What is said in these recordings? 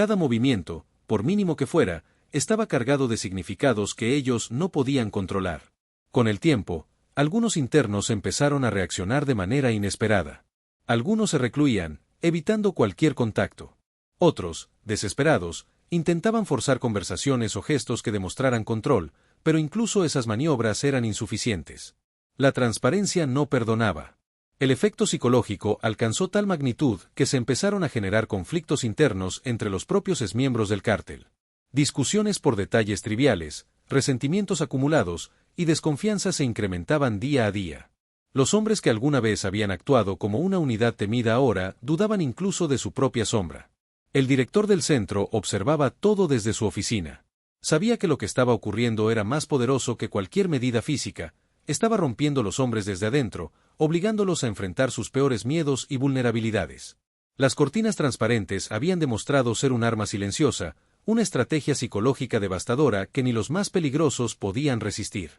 Cada movimiento, por mínimo que fuera, estaba cargado de significados que ellos no podían controlar. Con el tiempo, algunos internos empezaron a reaccionar de manera inesperada. Algunos se recluían, evitando cualquier contacto. Otros, desesperados, intentaban forzar conversaciones o gestos que demostraran control, pero incluso esas maniobras eran insuficientes. La transparencia no perdonaba. El efecto psicológico alcanzó tal magnitud que se empezaron a generar conflictos internos entre los propios exmiembros del cártel. Discusiones por detalles triviales, resentimientos acumulados y desconfianza se incrementaban día a día. Los hombres que alguna vez habían actuado como una unidad temida ahora dudaban incluso de su propia sombra. El director del centro observaba todo desde su oficina. Sabía que lo que estaba ocurriendo era más poderoso que cualquier medida física, estaba rompiendo los hombres desde adentro, obligándolos a enfrentar sus peores miedos y vulnerabilidades. Las cortinas transparentes habían demostrado ser un arma silenciosa, una estrategia psicológica devastadora que ni los más peligrosos podían resistir.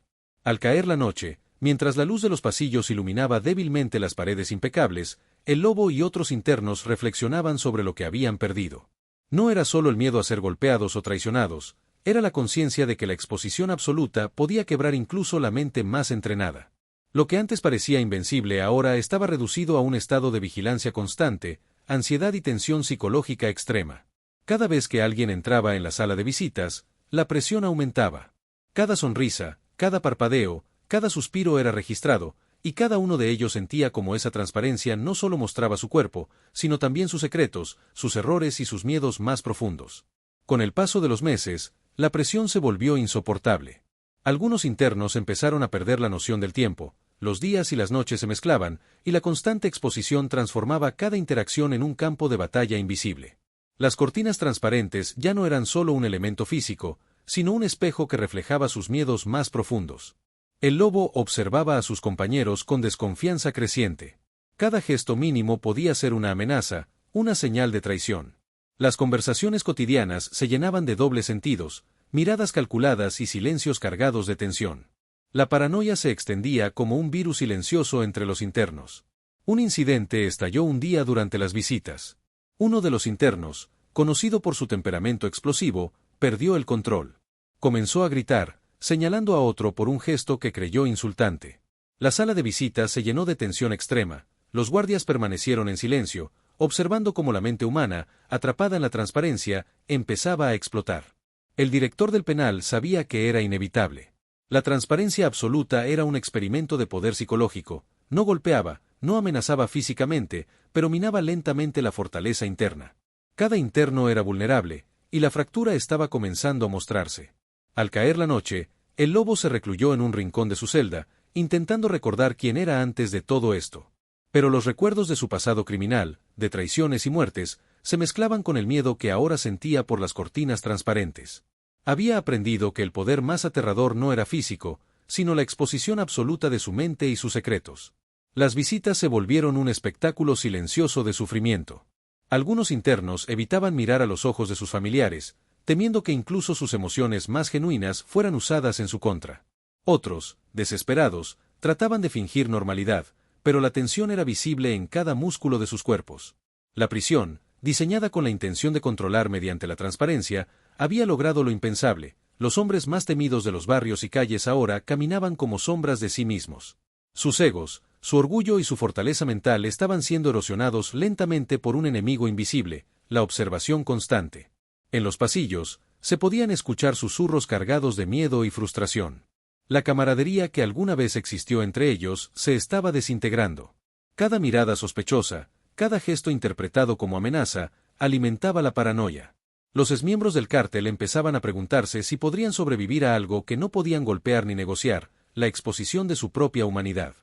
Al caer la noche, mientras la luz de los pasillos iluminaba débilmente las paredes impecables, el lobo y otros internos reflexionaban sobre lo que habían perdido. No era solo el miedo a ser golpeados o traicionados, era la conciencia de que la exposición absoluta podía quebrar incluso la mente más entrenada. Lo que antes parecía invencible ahora estaba reducido a un estado de vigilancia constante, ansiedad y tensión psicológica extrema. Cada vez que alguien entraba en la sala de visitas, la presión aumentaba. Cada sonrisa, cada parpadeo, cada suspiro era registrado, y cada uno de ellos sentía como esa transparencia no solo mostraba su cuerpo, sino también sus secretos, sus errores y sus miedos más profundos. Con el paso de los meses, la presión se volvió insoportable. Algunos internos empezaron a perder la noción del tiempo, los días y las noches se mezclaban, y la constante exposición transformaba cada interacción en un campo de batalla invisible. Las cortinas transparentes ya no eran solo un elemento físico, sino un espejo que reflejaba sus miedos más profundos. El lobo observaba a sus compañeros con desconfianza creciente. Cada gesto mínimo podía ser una amenaza, una señal de traición. Las conversaciones cotidianas se llenaban de dobles sentidos, miradas calculadas y silencios cargados de tensión. La paranoia se extendía como un virus silencioso entre los internos. Un incidente estalló un día durante las visitas. Uno de los internos, conocido por su temperamento explosivo, perdió el control. Comenzó a gritar, señalando a otro por un gesto que creyó insultante. La sala de visitas se llenó de tensión extrema, los guardias permanecieron en silencio, observando cómo la mente humana, atrapada en la transparencia, empezaba a explotar. El director del penal sabía que era inevitable. La transparencia absoluta era un experimento de poder psicológico, no golpeaba, no amenazaba físicamente, pero minaba lentamente la fortaleza interna. Cada interno era vulnerable, y la fractura estaba comenzando a mostrarse. Al caer la noche, el lobo se recluyó en un rincón de su celda, intentando recordar quién era antes de todo esto. Pero los recuerdos de su pasado criminal, de traiciones y muertes, se mezclaban con el miedo que ahora sentía por las cortinas transparentes. Había aprendido que el poder más aterrador no era físico, sino la exposición absoluta de su mente y sus secretos. Las visitas se volvieron un espectáculo silencioso de sufrimiento. Algunos internos evitaban mirar a los ojos de sus familiares, temiendo que incluso sus emociones más genuinas fueran usadas en su contra. Otros, desesperados, trataban de fingir normalidad, pero la tensión era visible en cada músculo de sus cuerpos. La prisión, diseñada con la intención de controlar mediante la transparencia, había logrado lo impensable. Los hombres más temidos de los barrios y calles ahora caminaban como sombras de sí mismos. Sus egos, su orgullo y su fortaleza mental estaban siendo erosionados lentamente por un enemigo invisible, la observación constante. En los pasillos, se podían escuchar susurros cargados de miedo y frustración. La camaradería que alguna vez existió entre ellos se estaba desintegrando. Cada mirada sospechosa, cada gesto interpretado como amenaza, alimentaba la paranoia. Los exmiembros del cártel empezaban a preguntarse si podrían sobrevivir a algo que no podían golpear ni negociar, la exposición de su propia humanidad.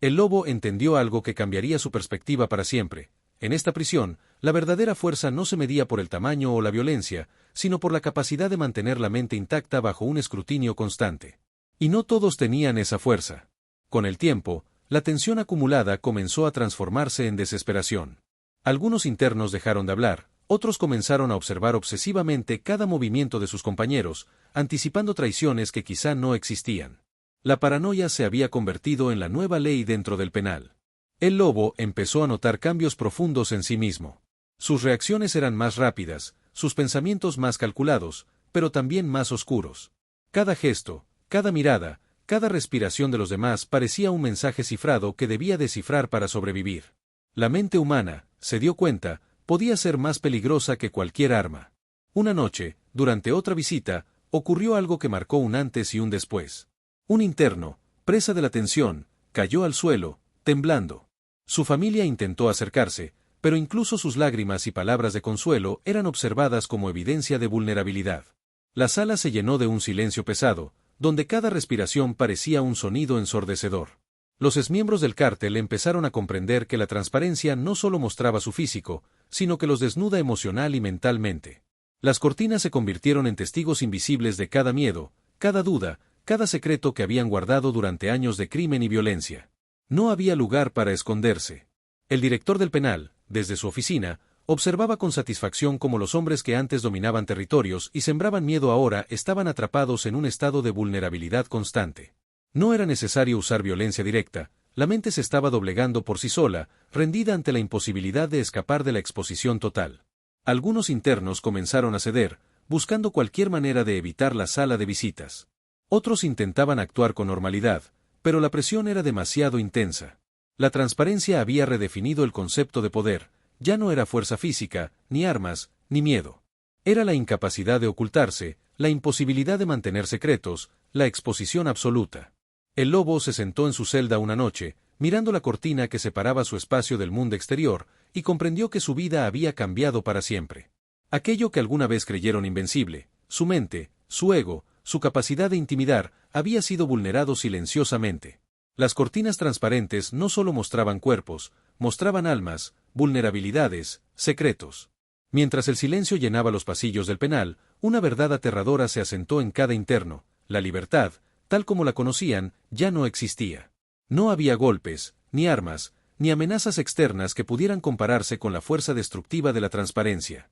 El lobo entendió algo que cambiaría su perspectiva para siempre. En esta prisión, la verdadera fuerza no se medía por el tamaño o la violencia, sino por la capacidad de mantener la mente intacta bajo un escrutinio constante. Y no todos tenían esa fuerza. Con el tiempo, la tensión acumulada comenzó a transformarse en desesperación. Algunos internos dejaron de hablar, otros comenzaron a observar obsesivamente cada movimiento de sus compañeros, anticipando traiciones que quizá no existían. La paranoia se había convertido en la nueva ley dentro del penal. El lobo empezó a notar cambios profundos en sí mismo. Sus reacciones eran más rápidas, sus pensamientos más calculados, pero también más oscuros. Cada gesto, cada mirada, cada respiración de los demás parecía un mensaje cifrado que debía descifrar para sobrevivir. La mente humana, se dio cuenta, podía ser más peligrosa que cualquier arma. Una noche, durante otra visita, ocurrió algo que marcó un antes y un después. Un interno, presa de la tensión, cayó al suelo, temblando. Su familia intentó acercarse, pero incluso sus lágrimas y palabras de consuelo eran observadas como evidencia de vulnerabilidad. La sala se llenó de un silencio pesado, donde cada respiración parecía un sonido ensordecedor. Los exmiembros del cártel empezaron a comprender que la transparencia no solo mostraba su físico, sino que los desnuda emocional y mentalmente. Las cortinas se convirtieron en testigos invisibles de cada miedo, cada duda, cada secreto que habían guardado durante años de crimen y violencia. No había lugar para esconderse. El director del penal, desde su oficina, observaba con satisfacción cómo los hombres que antes dominaban territorios y sembraban miedo ahora estaban atrapados en un estado de vulnerabilidad constante. No era necesario usar violencia directa, la mente se estaba doblegando por sí sola, rendida ante la imposibilidad de escapar de la exposición total. Algunos internos comenzaron a ceder, buscando cualquier manera de evitar la sala de visitas. Otros intentaban actuar con normalidad, pero la presión era demasiado intensa. La transparencia había redefinido el concepto de poder, ya no era fuerza física, ni armas, ni miedo. Era la incapacidad de ocultarse, la imposibilidad de mantener secretos, la exposición absoluta. El lobo se sentó en su celda una noche, mirando la cortina que separaba su espacio del mundo exterior, y comprendió que su vida había cambiado para siempre. Aquello que alguna vez creyeron invencible, su mente, su ego, su capacidad de intimidar, había sido vulnerado silenciosamente. Las cortinas transparentes no solo mostraban cuerpos, mostraban almas, vulnerabilidades, secretos. Mientras el silencio llenaba los pasillos del penal, una verdad aterradora se asentó en cada interno: la libertad, tal como la conocían, ya no existía. No había golpes, ni armas, ni amenazas externas que pudieran compararse con la fuerza destructiva de la transparencia.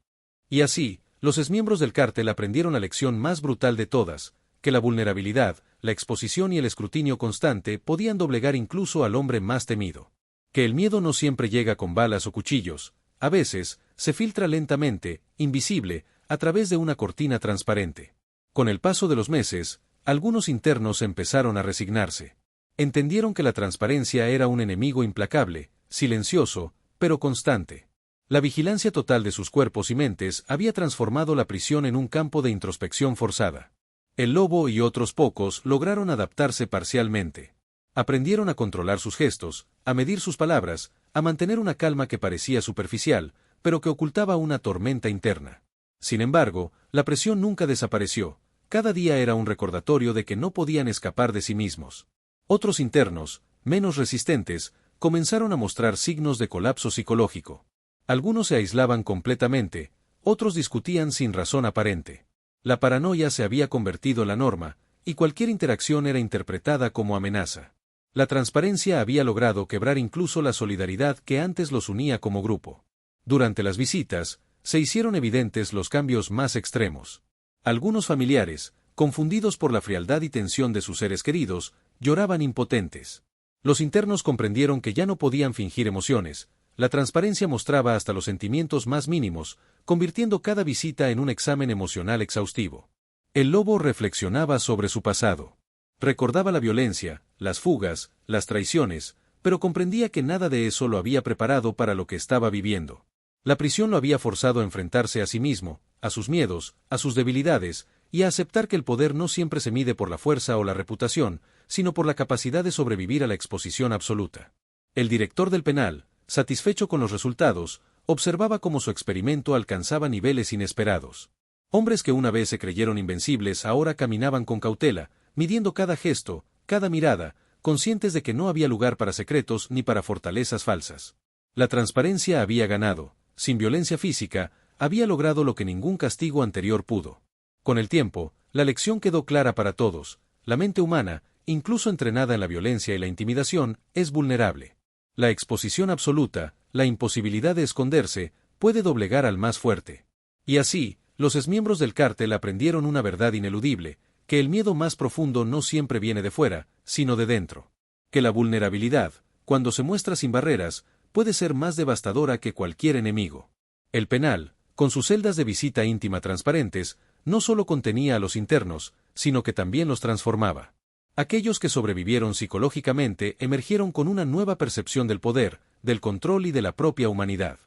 Y así, los exmiembros del cártel aprendieron la lección más brutal de todas, que la vulnerabilidad, la exposición y el escrutinio constante podían doblegar incluso al hombre más temido. Que el miedo no siempre llega con balas o cuchillos, a veces, se filtra lentamente, invisible, a través de una cortina transparente. Con el paso de los meses, algunos internos empezaron a resignarse. Entendieron que la transparencia era un enemigo implacable, silencioso, pero constante. La vigilancia total de sus cuerpos y mentes había transformado la prisión en un campo de introspección forzada. El lobo y otros pocos lograron adaptarse parcialmente. Aprendieron a controlar sus gestos, a medir sus palabras, a mantener una calma que parecía superficial, pero que ocultaba una tormenta interna. Sin embargo, la presión nunca desapareció. Cada día era un recordatorio de que no podían escapar de sí mismos. Otros internos, menos resistentes, comenzaron a mostrar signos de colapso psicológico. Algunos se aislaban completamente, otros discutían sin razón aparente. La paranoia se había convertido en la norma, y cualquier interacción era interpretada como amenaza. La transparencia había logrado quebrar incluso la solidaridad que antes los unía como grupo. Durante las visitas, se hicieron evidentes los cambios más extremos. Algunos familiares, confundidos por la frialdad y tensión de sus seres queridos, lloraban impotentes. Los internos comprendieron que ya no podían fingir emociones. La transparencia mostraba hasta los sentimientos más mínimos, convirtiendo cada visita en un examen emocional exhaustivo. El lobo reflexionaba sobre su pasado. Recordaba la violencia, las fugas, las traiciones, pero comprendía que nada de eso lo había preparado para lo que estaba viviendo. La prisión lo había forzado a enfrentarse a sí mismo, a sus miedos, a sus debilidades, y a aceptar que el poder no siempre se mide por la fuerza o la reputación, sino por la capacidad de sobrevivir a la exposición absoluta. El director del penal, satisfecho con los resultados, observaba cómo su experimento alcanzaba niveles inesperados. Hombres que una vez se creyeron invencibles ahora caminaban con cautela, midiendo cada gesto, cada mirada, conscientes de que no había lugar para secretos ni para fortalezas falsas. La transparencia había ganado, sin violencia física, había logrado lo que ningún castigo anterior pudo. Con el tiempo, la lección quedó clara para todos: la mente humana, incluso entrenada en la violencia y la intimidación, es vulnerable. La exposición absoluta, la imposibilidad de esconderse, puede doblegar al más fuerte. Y así, los exmiembros del cártel aprendieron una verdad ineludible: que el miedo más profundo no siempre viene de fuera, sino de dentro. Que la vulnerabilidad, cuando se muestra sin barreras, puede ser más devastadora que cualquier enemigo. El penal, Con sus celdas de visita íntima transparentes, no solo contenía a los internos, sino que también los transformaba. Aquellos que sobrevivieron psicológicamente emergieron con una nueva percepción del poder, del control y de la propia humanidad.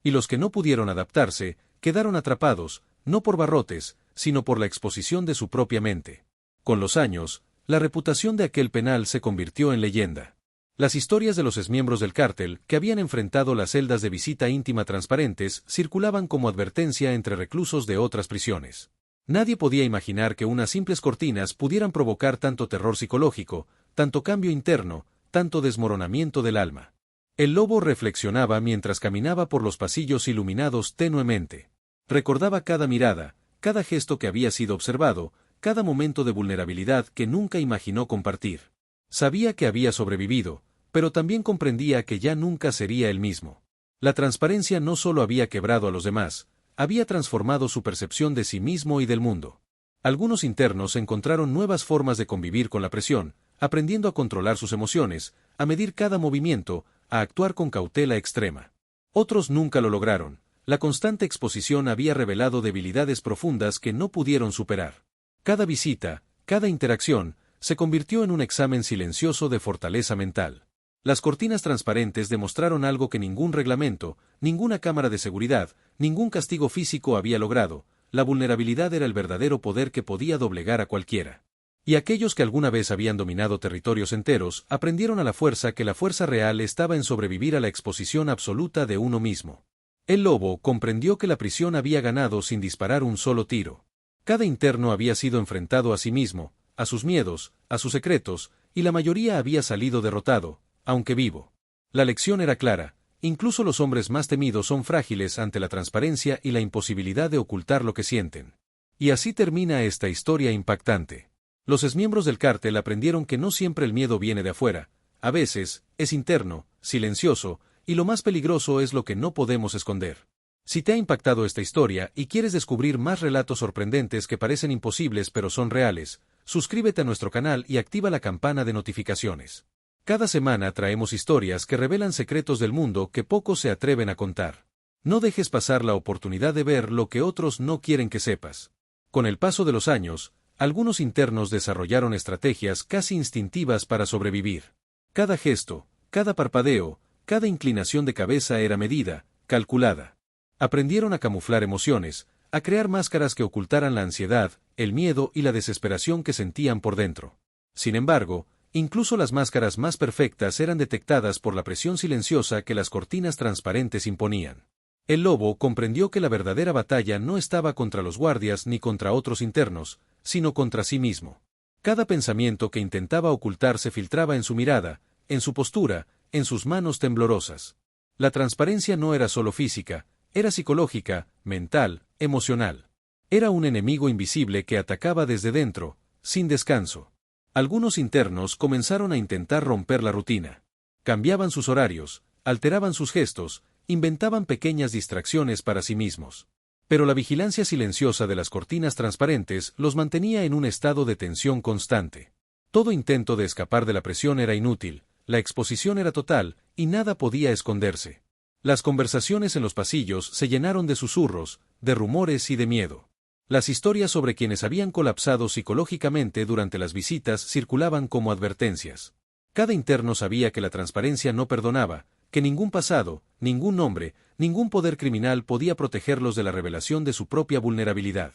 Y los que no pudieron adaptarse, quedaron atrapados, no por barrotes, sino por la exposición de su propia mente. Con los años, la reputación de aquel penal se convirtió en leyenda. Las historias de los exmiembros del cártel que habían enfrentado las celdas de visita íntima transparentes circulaban como advertencia entre reclusos de otras prisiones. Nadie podía imaginar que unas simples cortinas pudieran provocar tanto terror psicológico, tanto cambio interno, tanto desmoronamiento del alma. El lobo reflexionaba mientras caminaba por los pasillos iluminados tenuemente. Recordaba cada mirada, cada gesto que había sido observado, cada momento de vulnerabilidad que nunca imaginó compartir. Sabía que había sobrevivido, pero también comprendía que ya nunca sería el mismo. La transparencia no solo había quebrado a los demás, había transformado su percepción de sí mismo y del mundo. Algunos internos encontraron nuevas formas de convivir con la presión, aprendiendo a controlar sus emociones, a medir cada movimiento, a actuar con cautela extrema. Otros nunca lo lograron. La constante exposición había revelado debilidades profundas que no pudieron superar. Cada visita, cada interacción, se convirtió en un examen silencioso de fortaleza mental. Las cortinas transparentes demostraron algo que ningún reglamento, ninguna cámara de seguridad, ningún castigo físico había logrado: la vulnerabilidad era el verdadero poder que podía doblegar a cualquiera. Y aquellos que alguna vez habían dominado territorios enteros, aprendieron a la fuerza que la fuerza real estaba en sobrevivir a la exposición absoluta de uno mismo. El lobo comprendió que la prisión había ganado sin disparar un solo tiro. Cada interno había sido enfrentado a sí mismo, a sus miedos, a sus secretos, y la mayoría había salido derrotado, aunque vivo. La lección era clara: incluso los hombres más temidos son frágiles ante la transparencia y la imposibilidad de ocultar lo que sienten. Y así termina esta historia impactante. Los exmiembros del cártel aprendieron que no siempre el miedo viene de afuera, a veces, es interno, silencioso, y lo más peligroso es lo que no podemos esconder. Si te ha impactado esta historia y quieres descubrir más relatos sorprendentes que parecen imposibles pero son reales, suscríbete a nuestro canal y activa la campana de notificaciones. Cada semana traemos historias que revelan secretos del mundo que pocos se atreven a contar. No dejes pasar la oportunidad de ver lo que otros no quieren que sepas. Con el paso de los años, algunos internos desarrollaron estrategias casi instintivas para sobrevivir. Cada gesto, cada parpadeo, cada inclinación de cabeza era medida, calculada. Aprendieron a camuflar emociones, a crear máscaras que ocultaran la ansiedad, el miedo y la desesperación que sentían por dentro. Sin embargo, incluso las máscaras más perfectas eran detectadas por la presión silenciosa que las cortinas transparentes imponían. El lobo comprendió que la verdadera batalla no estaba contra los guardias ni contra otros internos, sino contra sí mismo. Cada pensamiento que intentaba ocultar se filtraba en su mirada, en su postura, en sus manos temblorosas. La transparencia no era solo física, era psicológica, mental, emocional. Era un enemigo invisible que atacaba desde dentro, sin descanso. Algunos internos comenzaron a intentar romper la rutina. Cambiaban sus horarios, alteraban sus gestos, inventaban pequeñas distracciones para sí mismos. Pero la vigilancia silenciosa de las cortinas transparentes los mantenía en un estado de tensión constante. Todo intento de escapar de la presión era inútil, la exposición era total, y nada podía esconderse. Las conversaciones en los pasillos se llenaron de susurros, de rumores y de miedo. Las historias sobre quienes habían colapsado psicológicamente durante las visitas circulaban como advertencias. Cada interno sabía que la transparencia no perdonaba, que ningún pasado, ningún nombre, ningún poder criminal podía protegerlos de la revelación de su propia vulnerabilidad.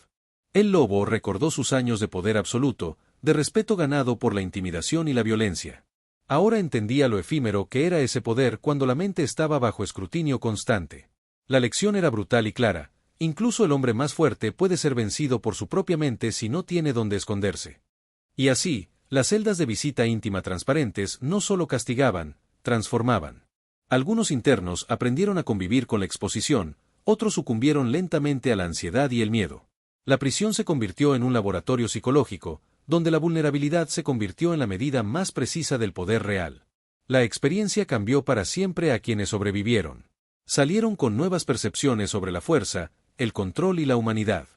El lobo recordó sus años de poder absoluto, de respeto ganado por la intimidación y la violencia. Ahora entendía lo efímero que era ese poder cuando la mente estaba bajo escrutinio constante. La lección era brutal y clara: incluso el hombre más fuerte puede ser vencido por su propia mente si no tiene dónde esconderse. Y así, las celdas de visita íntima transparentes no solo castigaban, transformaban. Algunos internos aprendieron a convivir con la exposición, otros sucumbieron lentamente a la ansiedad y el miedo. La prisión se convirtió en un laboratorio psicológico, donde la vulnerabilidad se convirtió en la medida más precisa del poder real. La experiencia cambió para siempre a quienes sobrevivieron. Salieron con nuevas percepciones sobre la fuerza, el control y la humanidad.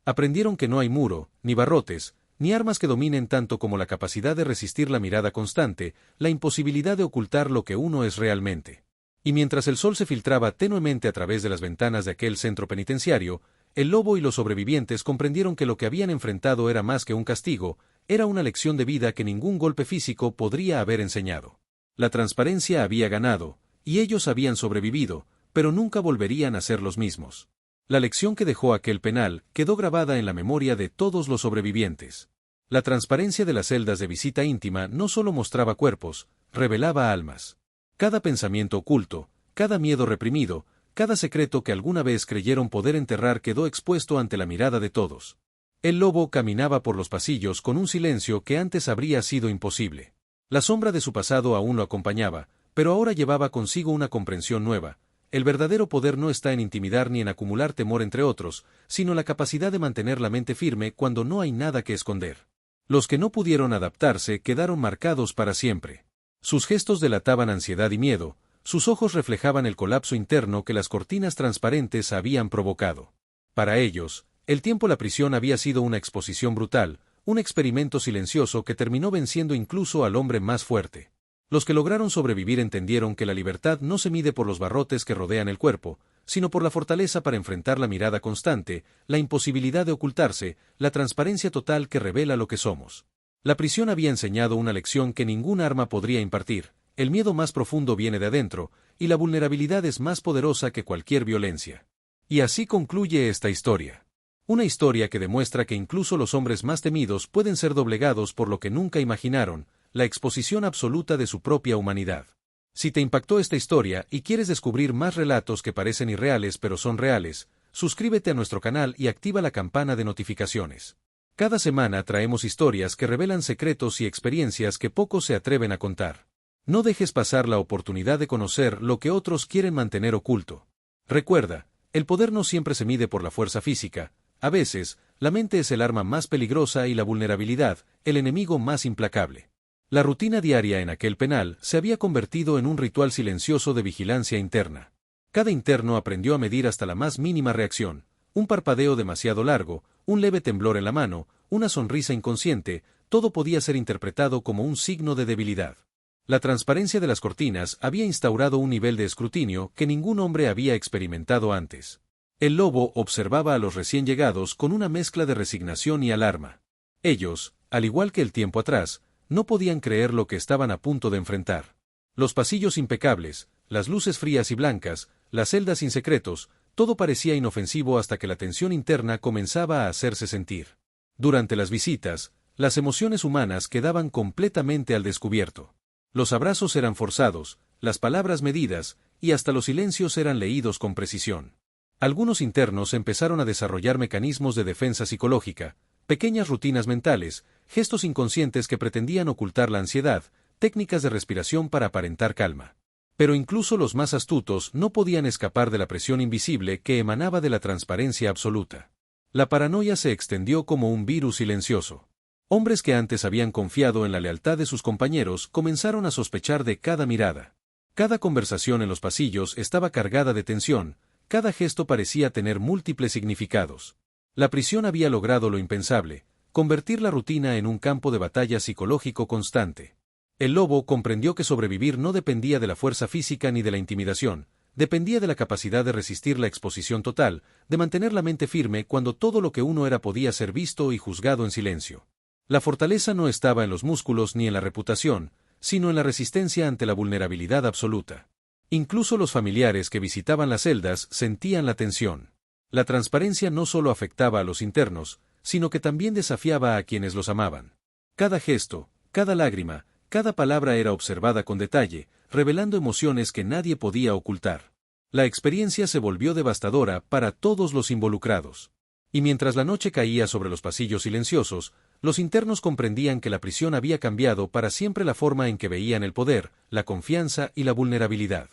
Aprendieron que no hay muro, ni barrotes, ni armas que dominen tanto como la capacidad de resistir la mirada constante, la imposibilidad de ocultar lo que uno es realmente. Y mientras el sol se filtraba tenuemente a través de las ventanas de aquel centro penitenciario, el lobo y los sobrevivientes comprendieron que lo que habían enfrentado era más que un castigo, era una lección de vida que ningún golpe físico podría haber enseñado. La transparencia había ganado, y ellos habían sobrevivido, pero nunca volverían a ser los mismos. La lección que dejó aquel penal quedó grabada en la memoria de todos los sobrevivientes. La transparencia de las celdas de visita íntima no solo mostraba cuerpos, revelaba almas. Cada pensamiento oculto, cada miedo reprimido, cada secreto que alguna vez creyeron poder enterrar quedó expuesto ante la mirada de todos. El lobo caminaba por los pasillos con un silencio que antes habría sido imposible. La sombra de su pasado aún lo acompañaba, pero ahora llevaba consigo una comprensión nueva. El verdadero poder no está en intimidar ni en acumular temor entre otros, sino en la capacidad de mantener la mente firme cuando no hay nada que esconder. Los que no pudieron adaptarse quedaron marcados para siempre. Sus gestos delataban ansiedad y miedo, sus ojos reflejaban el colapso interno que las cortinas transparentes habían provocado. Para ellos, el tiempo la prisión había sido una exposición brutal, un experimento silencioso que terminó venciendo incluso al hombre más fuerte. Los que lograron sobrevivir entendieron que la libertad no se mide por los barrotes que rodean el cuerpo, sino por la fortaleza para enfrentar la mirada constante, la imposibilidad de ocultarse, la transparencia total que revela lo que somos. La prisión había enseñado una lección que ningún arma podría impartir: el miedo más profundo viene de adentro, y la vulnerabilidad es más poderosa que cualquier violencia. Y así concluye esta historia. Una historia que demuestra que incluso los hombres más temidos pueden ser doblegados por lo que nunca imaginaron, la exposición absoluta de su propia humanidad. Si te impactó esta historia y quieres descubrir más relatos que parecen irreales pero son reales, suscríbete a nuestro canal y activa la campana de notificaciones. Cada semana traemos historias que revelan secretos y experiencias que pocos se atreven a contar. No dejes pasar la oportunidad de conocer lo que otros quieren mantener oculto. Recuerda, el poder no siempre se mide por la fuerza física. A veces, la mente es el arma más peligrosa y la vulnerabilidad, el enemigo más implacable. La rutina diaria en aquel penal se había convertido en un ritual silencioso de vigilancia interna. Cada interno aprendió a medir hasta la más mínima reacción: un parpadeo demasiado largo, un leve temblor en la mano, una sonrisa inconsciente, todo podía ser interpretado como un signo de debilidad. La transparencia de las cortinas había instaurado un nivel de escrutinio que ningún hombre había experimentado antes. El lobo observaba a los recién llegados con una mezcla de resignación y alarma. Ellos, al igual que el tiempo atrás, no podían creer lo que estaban a punto de enfrentar. Los pasillos impecables, las luces frías y blancas, las celdas sin secretos, todo parecía inofensivo hasta que la tensión interna comenzaba a hacerse sentir. Durante las visitas, las emociones humanas quedaban completamente al descubierto. Los abrazos eran forzados, las palabras medidas, y hasta los silencios eran leídos con precisión. Algunos internos empezaron a desarrollar mecanismos de defensa psicológica, pequeñas rutinas mentales, gestos inconscientes que pretendían ocultar la ansiedad, técnicas de respiración para aparentar calma. Pero incluso los más astutos no podían escapar de la presión invisible que emanaba de la transparencia absoluta. La paranoia se extendió como un virus silencioso. Hombres que antes habían confiado en la lealtad de sus compañeros comenzaron a sospechar de cada mirada. Cada conversación en los pasillos estaba cargada de tensión, cada gesto parecía tener múltiples significados. La prisión había logrado lo impensable: convertir la rutina en un campo de batalla psicológico constante. El lobo comprendió que sobrevivir no dependía de la fuerza física ni de la intimidación, dependía de la capacidad de resistir la exposición total, de mantener la mente firme cuando todo lo que uno era podía ser visto y juzgado en silencio. La fortaleza no estaba en los músculos ni en la reputación, sino en la resistencia ante la vulnerabilidad absoluta. Incluso los familiares que visitaban las celdas sentían la tensión. La transparencia no solo afectaba a los internos, sino que también desafiaba a quienes los amaban. Cada gesto, cada lágrima, cada palabra era observada con detalle, revelando emociones que nadie podía ocultar. La experiencia se volvió devastadora para todos los involucrados. Y mientras la noche caía sobre los pasillos silenciosos, los internos comprendían que la prisión había cambiado para siempre la forma en que veían el poder, la confianza y la vulnerabilidad.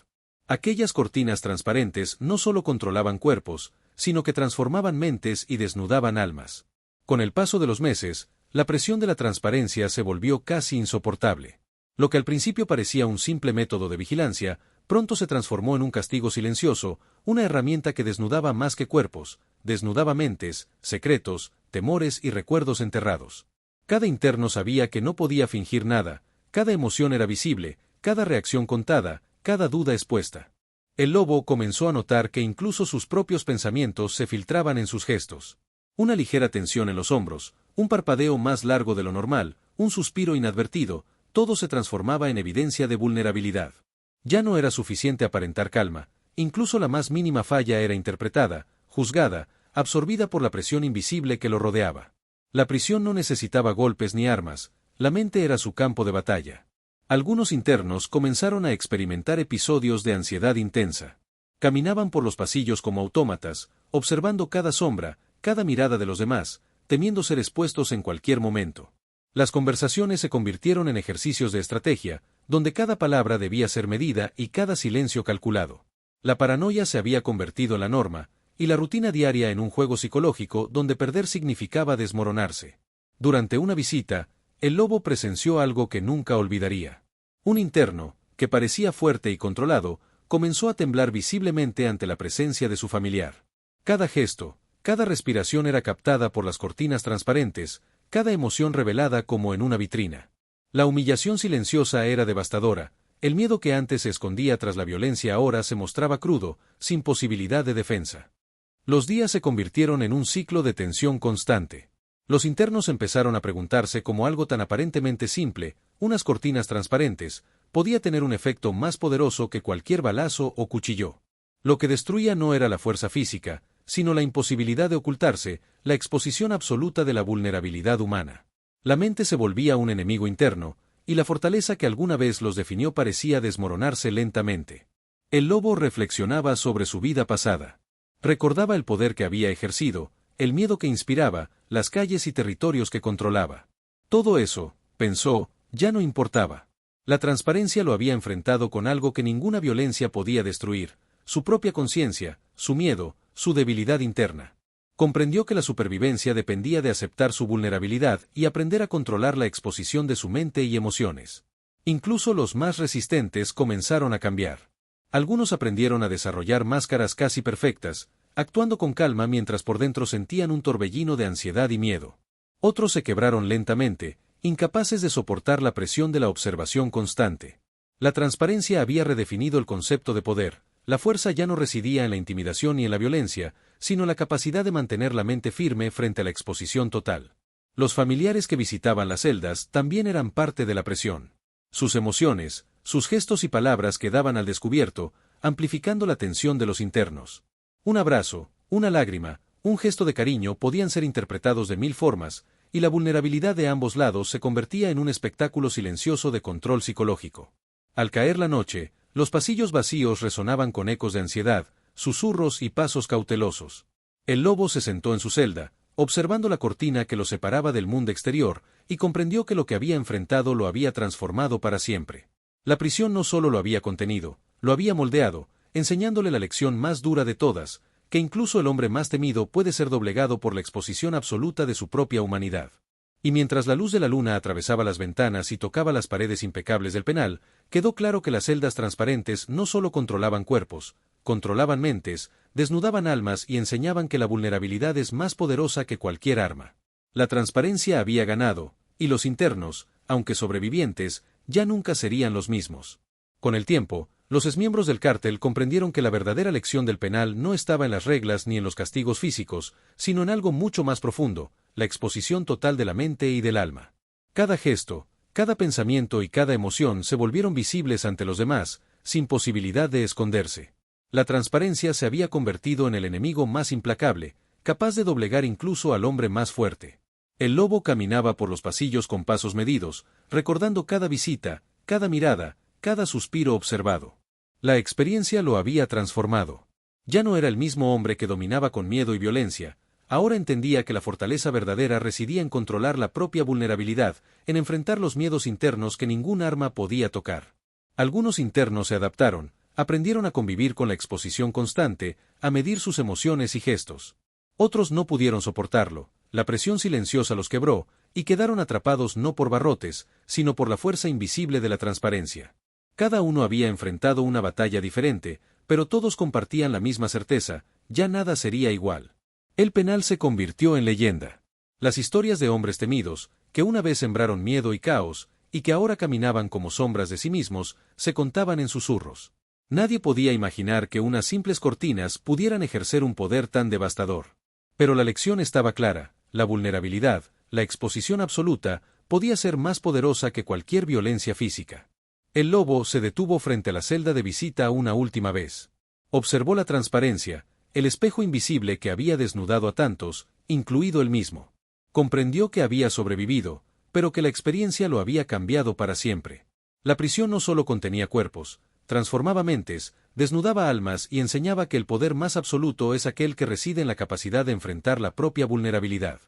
Aquellas cortinas transparentes no solo controlaban cuerpos, sino que transformaban mentes y desnudaban almas. Con el paso de los meses, la presión de la transparencia se volvió casi insoportable. Lo que al principio parecía un simple método de vigilancia, pronto se transformó en un castigo silencioso, una herramienta que desnudaba más que cuerpos, desnudaba mentes, secretos, temores y recuerdos enterrados. Cada interno sabía que no podía fingir nada, cada emoción era visible, cada reacción contada, cada duda expuesta. El lobo comenzó a notar que incluso sus propios pensamientos se filtraban en sus gestos. Una ligera tensión en los hombros, un parpadeo más largo de lo normal, un suspiro inadvertido, todo se transformaba en evidencia de vulnerabilidad. Ya no era suficiente aparentar calma, incluso la más mínima falla era interpretada, juzgada, absorbida por la presión invisible que lo rodeaba. La prisión no necesitaba golpes ni armas, la mente era su campo de batalla. Algunos internos comenzaron a experimentar episodios de ansiedad intensa. Caminaban por los pasillos como autómatas, observando cada sombra, cada mirada de los demás, temiendo ser expuestos en cualquier momento. Las conversaciones se convirtieron en ejercicios de estrategia, donde cada palabra debía ser medida y cada silencio calculado. La paranoia se había convertido en la norma, y la rutina diaria en un juego psicológico donde perder significaba desmoronarse. Durante una visita, el lobo presenció algo que nunca olvidaría. Un interno, que parecía fuerte y controlado, comenzó a temblar visiblemente ante la presencia de su familiar. Cada gesto, cada respiración era captada por las cortinas transparentes, cada emoción revelada como en una vitrina. La humillación silenciosa era devastadora, el miedo que antes se escondía tras la violencia ahora se mostraba crudo, sin posibilidad de defensa. Los días se convirtieron en un ciclo de tensión constante. Los internos empezaron a preguntarse cómo algo tan aparentemente simple, unas cortinas transparentes, podía tener un efecto más poderoso que cualquier balazo o cuchillo. Lo que destruía no era la fuerza física, sino la imposibilidad de ocultarse, la exposición absoluta de la vulnerabilidad humana. La mente se volvía un enemigo interno, y la fortaleza que alguna vez los definió parecía desmoronarse lentamente. El lobo reflexionaba sobre su vida pasada. Recordaba el poder que había ejercido, el miedo que inspiraba, las calles y territorios que controlaba. Todo eso, pensó, ya no importaba. La transparencia lo había enfrentado con algo que ninguna violencia podía destruir, su propia conciencia, su miedo, su debilidad interna. Comprendió que la supervivencia dependía de aceptar su vulnerabilidad y aprender a controlar la exposición de su mente y emociones. Incluso los más resistentes comenzaron a cambiar. Algunos aprendieron a desarrollar máscaras casi perfectas, actuando con calma mientras por dentro sentían un torbellino de ansiedad y miedo. Otros se quebraron lentamente, incapaces de soportar la presión de la observación constante. La transparencia había redefinido el concepto de poder. La fuerza ya no residía en la intimidación ni en la violencia, sino en la capacidad de mantener la mente firme frente a la exposición total. Los familiares que visitaban las celdas también eran parte de la presión. Sus emociones, sus gestos y palabras quedaban al descubierto, amplificando la tensión de los internos. Un abrazo, una lágrima, un gesto de cariño podían ser interpretados de mil formas, y la vulnerabilidad de ambos lados se convertía en un espectáculo silencioso de control psicológico. Al caer la noche, los pasillos vacíos resonaban con ecos de ansiedad, susurros y pasos cautelosos. El lobo se sentó en su celda, observando la cortina que lo separaba del mundo exterior, y comprendió que lo que había enfrentado lo había transformado para siempre. La prisión no solo lo había contenido, lo había moldeado, enseñándole la lección más dura de todas, que incluso el hombre más temido puede ser doblegado por la exposición absoluta de su propia humanidad. Y mientras la luz de la luna atravesaba las ventanas y tocaba las paredes impecables del penal, quedó claro que las celdas transparentes no solo controlaban cuerpos, controlaban mentes, desnudaban almas y enseñaban que la vulnerabilidad es más poderosa que cualquier arma. La transparencia había ganado, y los internos, aunque sobrevivientes, ya nunca serían los mismos. Con el tiempo, los exmiembros del cártel comprendieron que la verdadera lección del penal no estaba en las reglas ni en los castigos físicos, sino en algo mucho más profundo, la exposición total de la mente y del alma. Cada gesto, cada pensamiento y cada emoción se volvieron visibles ante los demás, sin posibilidad de esconderse. La transparencia se había convertido en el enemigo más implacable, capaz de doblegar incluso al hombre más fuerte. El lobo caminaba por los pasillos con pasos medidos, recordando cada visita, cada mirada, cada suspiro observado. La experiencia lo había transformado. Ya no era el mismo hombre que dominaba con miedo y violencia, ahora entendía que la fortaleza verdadera residía en controlar la propia vulnerabilidad, en enfrentar los miedos internos que ningún arma podía tocar. Algunos internos se adaptaron, aprendieron a convivir con la exposición constante, a medir sus emociones y gestos. Otros no pudieron soportarlo, la presión silenciosa los quebró, y quedaron atrapados no por barrotes, sino por la fuerza invisible de la transparencia. Cada uno había enfrentado una batalla diferente, pero todos compartían la misma certeza, ya nada sería igual. El penal se convirtió en leyenda. Las historias de hombres temidos, que una vez sembraron miedo y caos, y que ahora caminaban como sombras de sí mismos, se contaban en susurros. Nadie podía imaginar que unas simples cortinas pudieran ejercer un poder tan devastador. Pero la lección estaba clara: la vulnerabilidad, la exposición absoluta, podía ser más poderosa que cualquier violencia física. El lobo se detuvo frente a la celda de visita una última vez. Observó la transparencia, el espejo invisible que había desnudado a tantos, incluido él mismo. Comprendió que había sobrevivido, pero que la experiencia lo había cambiado para siempre. La prisión no solo contenía cuerpos, transformaba mentes, desnudaba almas y enseñaba que el poder más absoluto es aquel que reside en la capacidad de enfrentar la propia vulnerabilidad.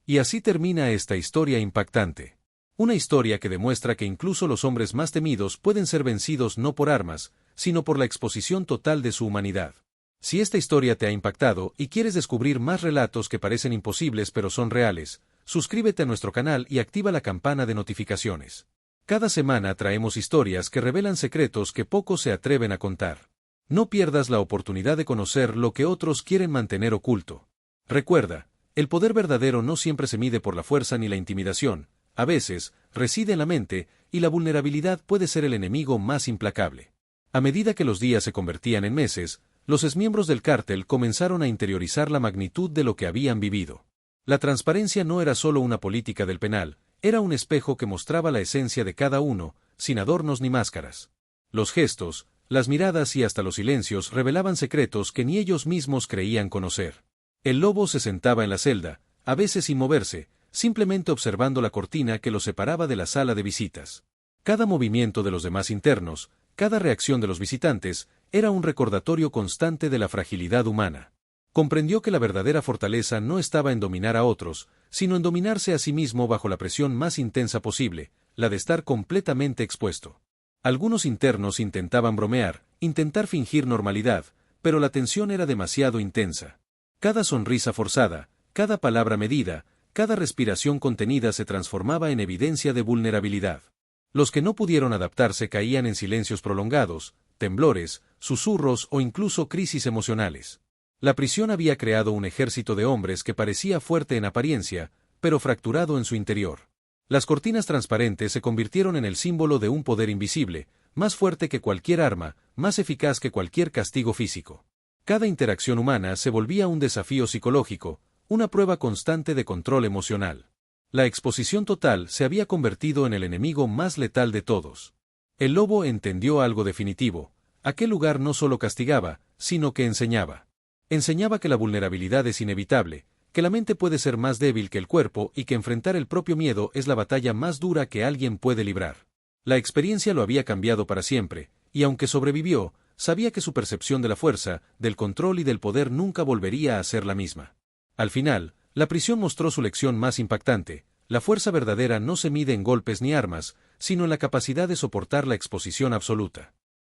Y así termina esta historia impactante. Una historia que demuestra que incluso los hombres más temidos pueden ser vencidos no por armas, sino por la exposición total de su humanidad. Si esta historia te ha impactado y quieres descubrir más relatos que parecen imposibles pero son reales, suscríbete a nuestro canal y activa la campana de notificaciones. Cada semana traemos historias que revelan secretos que pocos se atreven a contar. No pierdas la oportunidad de conocer lo que otros quieren mantener oculto. Recuerda, el poder verdadero no siempre se mide por la fuerza ni la intimidación, a veces, reside en la mente, y la vulnerabilidad puede ser el enemigo más implacable. A medida que los días se convertían en meses, los exmiembros del cártel comenzaron a interiorizar la magnitud de lo que habían vivido. La transparencia no era solo una política del penal, era un espejo que mostraba la esencia de cada uno, sin adornos ni máscaras. Los gestos, las miradas y hasta los silencios revelaban secretos que ni ellos mismos creían conocer. El lobo se sentaba en la celda, a veces sin moverse, simplemente observando la cortina que lo separaba de la sala de visitas. Cada movimiento de los demás internos, cada reacción de los visitantes, era un recordatorio constante de la fragilidad humana. Comprendió que la verdadera fortaleza no estaba en dominar a otros, sino en dominarse a sí mismo bajo la presión más intensa posible, la de estar completamente expuesto. Algunos internos intentaban bromear, intentar fingir normalidad, pero la tensión era demasiado intensa. Cada sonrisa forzada, cada palabra medida, cada respiración contenida se transformaba en evidencia de vulnerabilidad. Los que no pudieron adaptarse caían en silencios prolongados, temblores, susurros o incluso crisis emocionales. La prisión había creado un ejército de hombres que parecía fuerte en apariencia, pero fracturado en su interior. Las cortinas transparentes se convirtieron en el símbolo de un poder invisible, más fuerte que cualquier arma, más eficaz que cualquier castigo físico. Cada interacción humana se volvía un desafío psicológico, una prueba constante de control emocional. La exposición total se había convertido en el enemigo más letal de todos. El lobo entendió algo definitivo: aquel lugar no solo castigaba, sino que enseñaba. Enseñaba que la vulnerabilidad es inevitable, que la mente puede ser más débil que el cuerpo y que enfrentar el propio miedo es la batalla más dura que alguien puede librar. La experiencia lo había cambiado para siempre, y aunque sobrevivió, sabía que su percepción de la fuerza, del control y del poder nunca volvería a ser la misma. Al final, la prisión mostró su lección más impactante: la fuerza verdadera no se mide en golpes ni armas, sino en la capacidad de soportar la exposición absoluta.